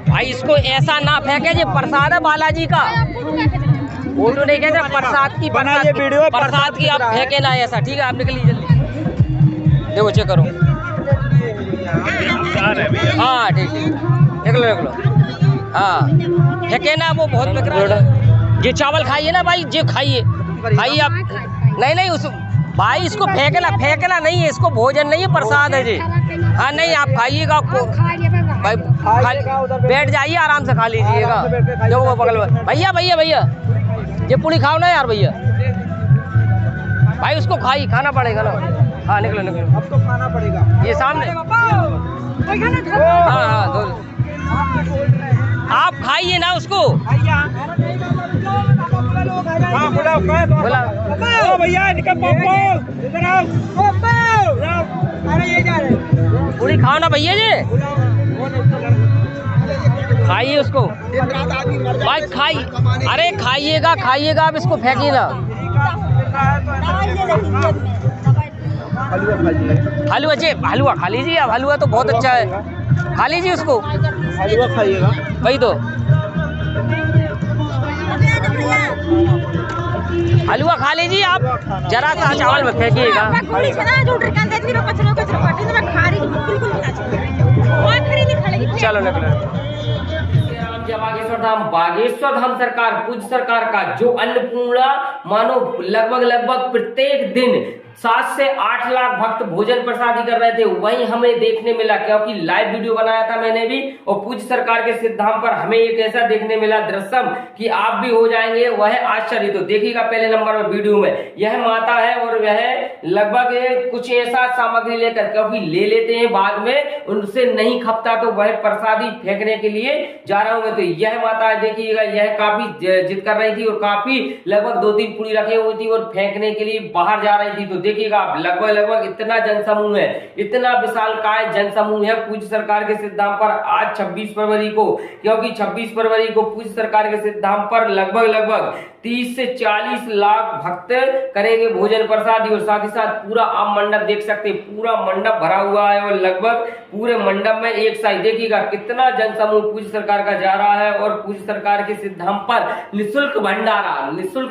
भाई इसको ऐसा ना फेंके, जो प्रसाद है बालाजी का, फोटो नहीं कहते प्रसाद की, प्रसाद की आप फेंके ना ऐसा, ठीक है? आप निकलिए जल्दी, देखो चेक करो। हाँ ठीक ठीक, निकलो। हाँ फेंके ना, वो बहुत बिक रहा है। ये चावल खाइए ना भाई, जो खाइए आप। नहीं उस भाई इसको फेंकना नहीं है, इसको भोजन नहीं है, प्रसाद है जी। हाँ नहीं आप खाइएगा, भाई बैठ जाइए, आराम से खा लीजिएगा। जो वो बगल में भैया ये पूरी खाओ ना यार भैया, भाई उसको खाना पड़ेगा ना। हाँ निकलो अब तो खाना पड़ेगा, ये सामने। हाँ आप खाइए ना उसको। पूरी खाओ ना भैया जी, खाइए उसको भाई, अरे खाइएगा आप, इसको फेंकिए ना। हलवा खा लीजिए आप, हलवा तो बहुत अच्छा है, खा लीजिए उसको, हलवा खाइएगा। वही तो हलवा खा लीजिए आप, जरा सा चावल में फेंकिएगा। चलो बागेश्वर धाम सरकार, पूज्य सरकार का जो अन्नपूर्णा, मानो लगभग प्रत्येक दिन 7 से 8 लाख भक्त भोजन प्रसादी कर रहे थे, वही हमें देखने मिला, क्योंकि लाइव वीडियो बनाया था मैंने भी, और पूज्य सरकार के सिद्धांत पर हमें एक ऐसा देखने मिला दृश्यम कि आप भी हो जाएंगे वह आश्चर्य। तो देखिएगा पहले नंबर में वीडियो में, यह माता है और वह लगभग कुछ ऐसा सामग्री लेकर, क्योंकि ले लेते हैं बाद में उनसे नहीं खपता तो वह प्रसादी फेंकने के लिए जा रहा हूँ। तो यह माता है, देखिएगा यह काफी जिद कर रही थी और काफी लगभग 2-3 पूरी रखी हुई थी और फेंकने के लिए बाहर जा रही थी। तो देखिएगा आप लगभग इतना जनसमूह है, इतना विशालकाय जनसमूह है पूज्य सरकार के सिद्धांत पर आज 26 फरवरी को, क्योंकि 26 फरवरी को पूज्य सरकार के सिद्धांत पर लगभग 30 से 40 लाख भक्त करेंगे भोजन प्रसादी। और साथ ही साथ पूरा आप मंडप देख सकते हैं, पूरा मंडप भरा हुआ है और लगभग पूरे मंडप में एक साइड देखिएगा कितना जनसमूह पूज्य सरकार का जा रहा है। और पूज्य सरकार के सिद्धांत पर निःशुल्क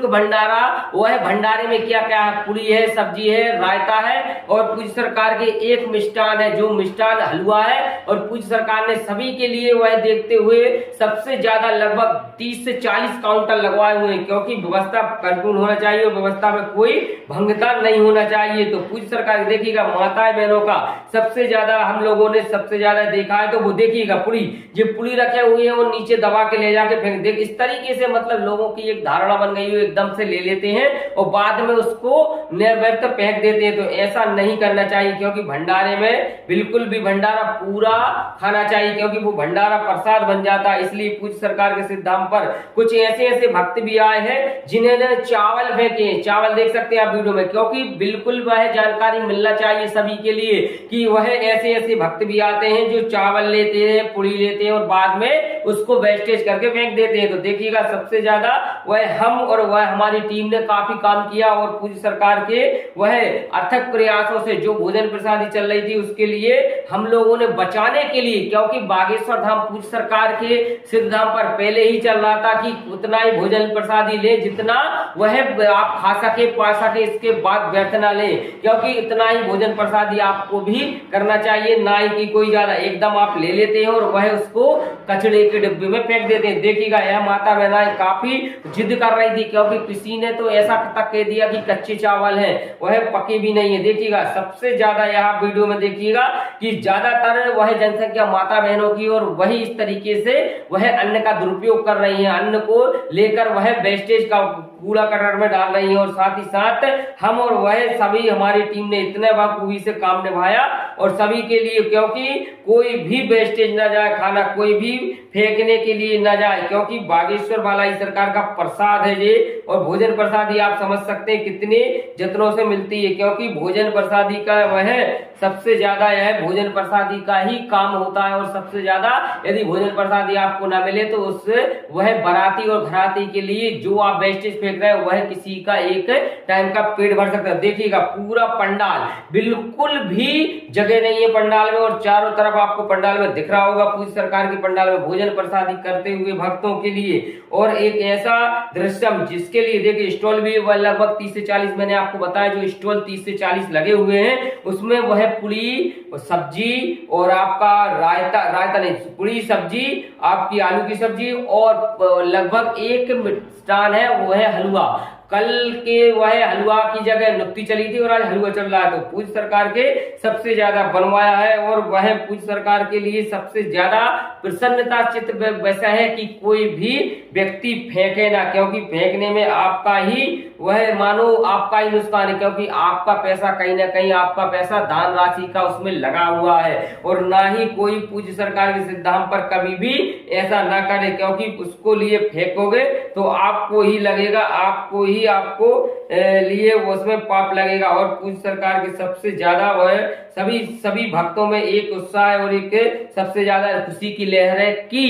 भंडारा, वह भंडारे में क्या क्या है, पूरी है, सब्जी है, रायता है और पूज्य सरकार के एक मिष्ठान है, जो मिष्ठान हलवा है। और पूज्य सरकार ने सभी के लिए वह देखते हुए सबसे ज्यादा लगभग 30 से 40 काउंटर लगवाए हुए हैं, क्योंकि व्यवस्था कंट्रोल होना चाहिए और व्यवस्था में कोई भंगता नहीं होना चाहिए। तो पूज्य सरकार देखिएगा माताएं बहनों का सबसे ज्यादा हम लोगों ने सबसे ज्यादा देखा है। तो वो देखिएगा पुली रखे हुए हैं वो नीचे दबा के ले जाके फेंक दे, इस तरीके से मतलब लोगों की एक धारणा बन गई है, एकदम से ले लेते हैं और बाद में उसको निर्व्यर्थ फेंक देते हैं। तो ऐसा नहीं करना चाहिए, क्योंकि भंडारे में बिल्कुल भी भंडारा पूरा खाना चाहिए, क्योंकि वो भंडारा प्रसाद बन जाता है। इसलिए पूज्य सरकार के सिद्धांत पर कुछ ऐसे भक्त भी आए हैं जिन्होंने चावल फेंके, चावल देख सकते हैं आप वीडियो में, क्योंकि बिल्कुल वह जानकारी मिलना चाहिए सभी के लिए कि वह ऐसे भक्त भी आते हैं जो चावल लेते हैं, पूरी लेते हैं और बाद में उसको वेस्टेज करके फेंक देते हैं। तो देखिएगा सबसे ज्यादा वह हम और वह हमारी टीम ने काफी काम किया और पूज्य सरकार के वह अथक प्रयासों से जो भोजन प्रसादी चल रही थी उसके लिए हम लोगों ने बचाने के लिए, क्योंकि बागेश्वर धाम पूज्य सरकार के सिद्धांत पर पहले ही चल रहा था कि उतना ही भोजन प्रसादी ले जितना वह आप खा सके पा सके, इसके बाद व्यर्थ ना ले, क्योंकि इतना ही भोजन प्रसादी आपको भी करना चाहिए, ना ही कि कोई ज्यादा एकदम आप ले लेते हैं और वह उसको कचड़े के डिब्बे में फेंक देते हैं। देखिएगा यह माता बहनाएं काफी जिद कर रही थी, क्योंकि किसी ने तो ऐसा तक कह दिया कि कच्चे चावल है, वह पके भी नहीं है। देखिएगा सबसे ज्यादा यहाँ वीडियो में देखिएगा कि ज्यादातर वह जनसंख्या माता बहनों की और वही इस तरीके से वह अन्न का दुरुपयोग कर रही है, अन्न को लेकर वह वेस्टेज का कूड़ा कचरा में डाल रही है। और साथ ही साथ हम और वह सभी हमारी टीम ने इतने बखूबी से काम निभाया और सभी के लिए क्योंकि कोई भी वेस्टेज ना जाए, खाना कोई भी फेंकने के लिए ना जाए, क्योंकि बागेश्वर बालाई सरकार का प्रसाद है ये। और भोजन प्रसादी आप समझ सकते हैं कितने जतनों से मिलती है, क्योंकि भोजन प्रसादी का वह सबसे ज्यादा यह भोजन प्रसादी का ही काम होता है। और सबसे ज्यादा यदि भोजन प्रसादी आपको ना मिले तो उससे वह बाराती और घराती के लिए जो आप वेस्टेज फेंक रहे हैं वह किसी का एक टाइम का पेट भर सकता है। देखिएगा पूरा पंडाल, बिल्कुल भी जगह नहीं है पंडाल में, और चारों तरफ आपको पंडाल में दिख रहा होगा पूरी सरकार के पंडाल में भोजन प्रसादी करते हुए भक्तों के लिए। और एक ऐसा दृश्यम जिसके लिए देखिए स्टॉल भी लगभग 30 से 40, मैंने आपको बताया जो स्टॉल 30 से 40 लगे हुए हैं, उसमें वह पूरी सब्जी और आपका रायता नहीं, पूरी सब्जी, आपकी आलू की सब्जी, और लगभग एक मिष्टान है वो है हलवा। कल के वह हलवा की जगह नुक्ती चली थी और आज हलवा चल रहा है। तो पूरी सरकार के सबसे ज्यादा बनवाया है, और वह पूरी सरकार के लिए सबसे ज्यादा प्रसन्नता चित्त वैसा है कि कोई भी व्यक्ति फेंके ना, क्योंकि फेंकने में आपका ही वह मानो आपका ही नुकसान है, क्योंकि आपका पैसा कहीं ना कहीं आपका पैसा दान राशि का उसमें लगा हुआ है। और ना ही कोई पूज्य सरकार के सिद्धांत पर कभी भी ऐसा ना करे, क्योंकि उसको लिए फेंकोगे तो आपको ही लगेगा, आपको लिए उसमें पाप लगेगा। और पूज्य सरकार के सबसे ज्यादा वह सभी भक्तों में एक उत्साह है और एक सबसे ज्यादा खुशी की लहर है कि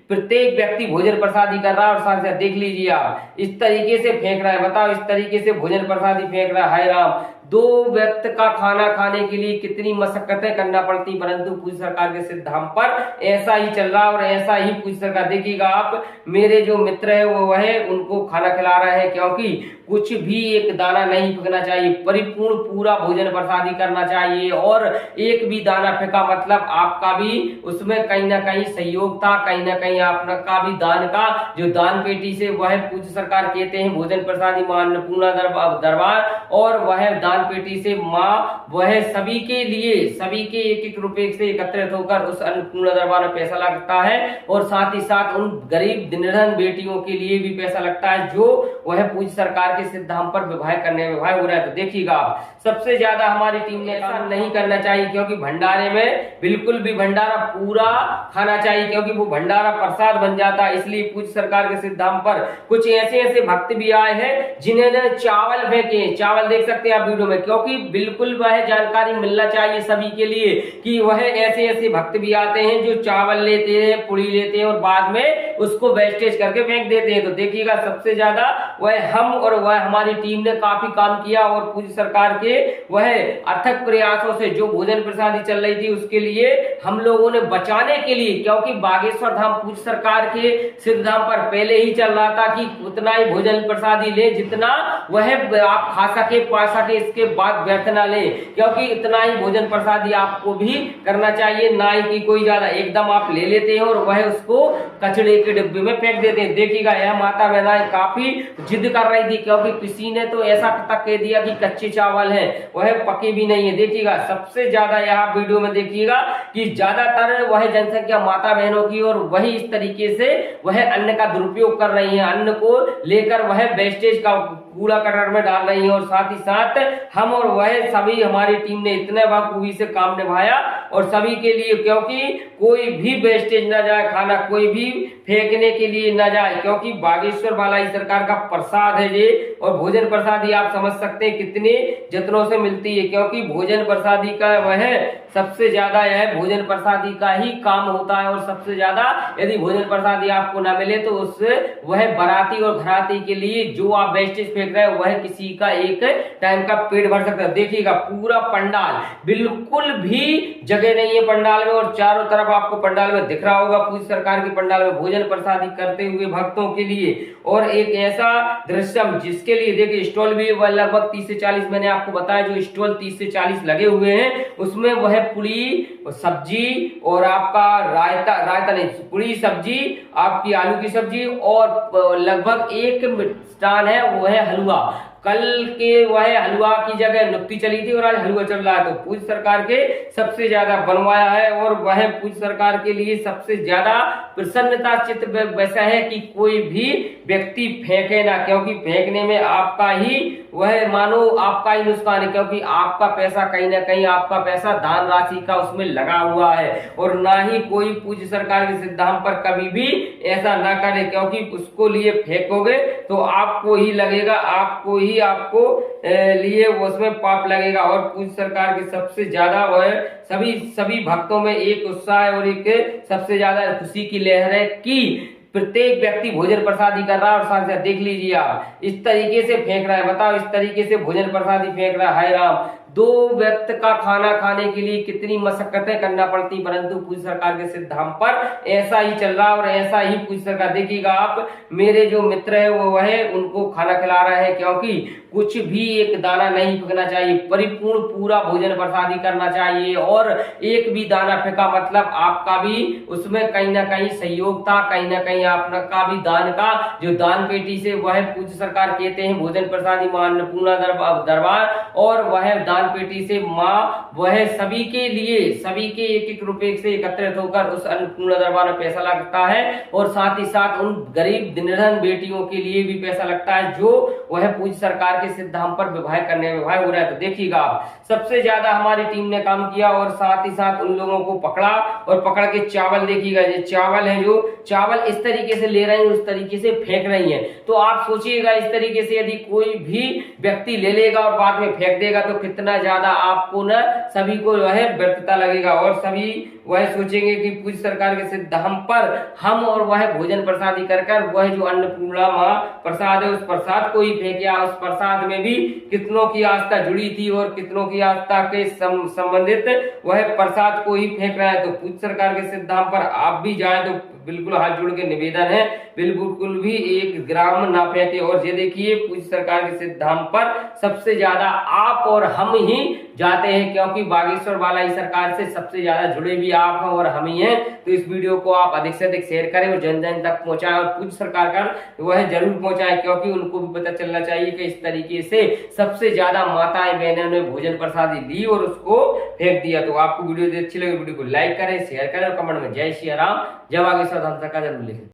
प्रत्येक व्यक्ति भोजन प्रसादी कर रहा है। और साथ साथ देख लीजिए आप इस तरीके से फेंक रहा है, बताओ इस तरीके से भोजन प्रसादी फेंक रहा है। राम, 2 व्यक्ति का खाना खाने के लिए कितनी मशक्कतें करना पड़ती, परंतु पूज्य सरकार के सिद्धांत पर ऐसा ही चल रहा है और ऐसा ही पूज्य सरकार। देखिएगा आप, मेरे जो मित्र है वो वह उनको खाना खिला रहे हैं, क्योंकि कुछ भी एक दाना नहीं फेंकना चाहिए, परिपूर्ण पूरा भोजन प्रसादी करना चाहिए। और एक भी दाना फेंका मतलब आपका भी उसमें कहीं ना कहीं सहयोग था, कहीं ना कहीं आपका भी दान का जो दान पेटी से वह पूज्य सरकार कहते हैं भोजन प्रसादी मां अन्नपूर्णा दरबार, और वह दान पेटी से माँ वह सभी के लिए सभी के 1-1 रुपए से एकत्रित होकर उस अन्नपूर्णा दरबार में पैसा लगता है। और साथ ही साथ उन गरीब निर्धन बेटियों के लिए भी पैसा लगता है जो वह पूज्य सरकार के सिद्धांत पर विवाह हो रहा है। तो देखिएगा आप, सबसे ज्यादा हमारी टीम ने ऐसा नहीं करना चाहिए, क्योंकि भंडारे में बिल्कुल भी भंडारा पूरा खाना चाहिए, क्योंकि वो भंडारा प्रसाद बन जाता है। इसलिए पूज्य सरकार के सिद्धांत पर कुछ ऐसे भक्त भी आए हैं जिन्होंने चावल फेंके, चावल देख सकते हैं आप वीडियो में, क्योंकि बिल्कुल वह जानकारी मिलना चाहिए सभी के लिए कि वह ऐसे भक्त भी आते हैं जो चावल लेते हैं, पुड़ी लेते हैं और बाद में उसको वेस्टेज करके फेंक देते हैं। तो देखिएगा सबसे ज्यादा वह हम और वह हमारी टीम ने काफी काम किया, और पूज्य सरकार के वह अथक प्रयासों से जो भोजन प्रसादी चल रही थी उसके लिए हम लोगों ने बचाने के लिए, क्योंकि बागेश्वर धाम पूज्य सरकार के सिद्धांत पर पहले ही चल रहा था कि उतना ही भोजन प्रसादी ले जितना वह आप खा सके पा सके, इसके बाद व्यर्थ ना ले, क्योंकि इतना ही भोजन प्रसादी आपको भी करना चाहिए, ना ही कि कोई ज्यादा एकदम आप ले लेते हैं और वह उसको कचड़े के डिब्बे में फेंक देते हैं। देखिएगा यह माता बहनाएं काफी जिद कर रही थी, क्योंकि किसी ने तो ऐसा तक कह दिया कि कच्चे चावल है, वह पके भी नहीं है। देखिएगा सबसे ज्यादा यहाँ वीडियो में देखिएगा कि ज्यादातर वह जनसंख्या माता बहनों की, और वही इस तरीके से वह अन्न का दुरुपयोग कर रही है, अन्न को लेकर वह वेस्टेज का कूड़ा करकट में डाल रही है। और साथ ही साथ हम और वह सभी हमारी टीम ने इतने बखूबी से काम निभाया और सभी के लिए, क्योंकि कोई भी वेस्टेज ना जाए, खाना कोई भी फेंकने के लिए ना जाए, क्योंकि बागेश्वर बालाई सरकार का प्रसाद है ये। और भोजन प्रसादी आप समझ सकते हैं कितने जतनों से मिलती है, क्योंकि भोजन प्रसादी का वह सबसे ज्यादा यह भोजन प्रसादी का ही काम होता है। और सबसे ज्यादा यदि भोजन प्रसादी आपको ना मिले तो उससे वह बाराती और घराती के लिए जो आप वेस्टेज फेंक रहे हैं वह किसी का एक टाइम का पेट भर सकता है। देखिएगा पूरा पंडाल, बिल्कुल भी जगह नहीं है पंडाल में, और चारों तरफ आपको पंडाल में दिख रहा होगा पूरी सरकार के पंडाल में भोजन प्रसादी करते हुए भक्तों के लिए। और एक ऐसा दृश्यम जिसके लिए देखिए स्टॉल भी लगभग 30 से 40, मैंने आपको बताया जो स्टॉल 30 से 40 लगे हुए हैं, उसमें वह पूरी सब्जी और आपका रायता नहीं, पूरी सब्जी, आपकी आलू की सब्जी, और लगभग एक मिष्टान है वो है हलवा। कल के वह हलवा की जगह नुक्ती चली थी और आज हलवा चल रहा है। तो पूज्य सरकार के सबसे ज्यादा बनवाया है, और वह पूज्य सरकार के लिए सबसे ज्यादा प्रसन्नता चित्त वैसा है कि कोई भी व्यक्ति फेंके ना, क्योंकि फेंकने में आपका ही वह मानो आपका ही नुकसान है, क्योंकि आपका पैसा कहीं ना कहीं आपका पैसा दान राशि का उसमें लगा हुआ है। और ना ही कोई पूज्य सरकार के सिद्धांत पर कभी भी ऐसा ना करे, क्योंकि उसको लिए फेंकोगे तो आपको ही लगेगा, आपको लिए उसमें पाप लगेगा। और पूज्य सरकार के सबसे ज्यादा वह सभी भक्तों में एक उत्साह है और एक सबसे ज्यादा खुशी की लहर है कि प्रत्येक व्यक्ति भोजन प्रसादी कर रहा है। और साथ साथ देख लीजिए आप, इस तरीके से फेंक रहा है, बताओ इस तरीके से भोजन प्रसादी फेंक रहा है। राम, 2 व्यक्ति का खाना खाने के लिए कितनी मशक्कतें करना पड़ती, परंतु पूज्य सरकार के सिद्धांत पर ऐसा ही चल रहा है। और ऐसा ही पूज्य सरकार, देखिएगा आप, मेरे जो मित्र है वो उनको खाना खिला रहा है, क्योंकि कुछ भी एक दाना नहीं फेंकना चाहिए, परिपूर्ण पूरा भोजन प्रसादी करना चाहिए। और एक भी दाना फेंका मतलब आपका भी उसमें कहीं ना कहीं सहयोग था, कहीं ना कहीं आपका भी दान का जो दान पेटी से वह पूज्य सरकार कहते हैं भोजन प्रसादी मां अन्नपूर्णा दरबार, और वह दान पेटी से माँ वह सभी के लिए, सभी के 1-1 रुपए से एकत्रित होकर उस अन्नपूर्णा दरबार में पैसा लगता है। और साथ ही साथ उन गरीब निर्धन बेटियों के लिए भी पैसा लगता है, जो वह पूज्य सरकार के सिद्धांत पर विवाह करने में विवाह हो रहा है। तो देखिएगा आप, सबसे ज्यादा हमारी टीम ने काम किया और साथ ही साथ उन लोगों को पकड़ा, और पकड़ के चावल, देखिएगा ये चावल है, जो चावल इस तरीके से ले रही है उस तरीके से फेंक रही है। तो आप सोचिएगा, इस तरीके से यदि कोई भी व्यक्ति ले लेगा और बाद में फेंक देगा तो कितना ज्यादा आपको न सभी को वह व्यर्थता लगेगा। और सभी वह सोचेंगे कि पूज्य सरकार के सिद्धांत पर हम और वह भोजन प्रसादी कर वह जो अन्नपूर्णा मां प्रसाद है उस प्रसाद को ही फेंकिया। उस प्रसाद में भी कितनों की आस्था जुड़ी थी और कितनों की आस्था के संबंधित वह प्रसाद को ही फेंक रहा है। तो पूज्य सरकार के सिद्धांत पर आप भी जाए तो बिल्कुल हाथ जोड़ के निवेदन है, बिल्कुल भी 1 ग्राम ना फेंके। और ये देखिए, पूज्य सरकार के सिद्धांत पर सबसे ज्यादा आप और हम ही जाते हैं, क्योंकि बागेश्वर बालाई सरकार से सबसे ज्यादा जुड़े भी आप हैं और हम ही हैं। तो इस वीडियो को आप अधिक से अधिक शेयर करें और जन जन तक पहुंचाएं, और पूज्य सरकार का वह जरूर पहुंचाएं, क्योंकि उनको भी पता चलना चाहिए कि इस तरीके से सबसे ज्यादा माताएं बहनों ने भोजन प्रसादी ली और उसको फेंक दिया। तो आपको वीडियो अच्छी लगे, वीडियो को लाइक करें, शेयर करें और कमेंट में जय श्री राम, जय बागेश्वर धाम सरकार जरूर लिखें।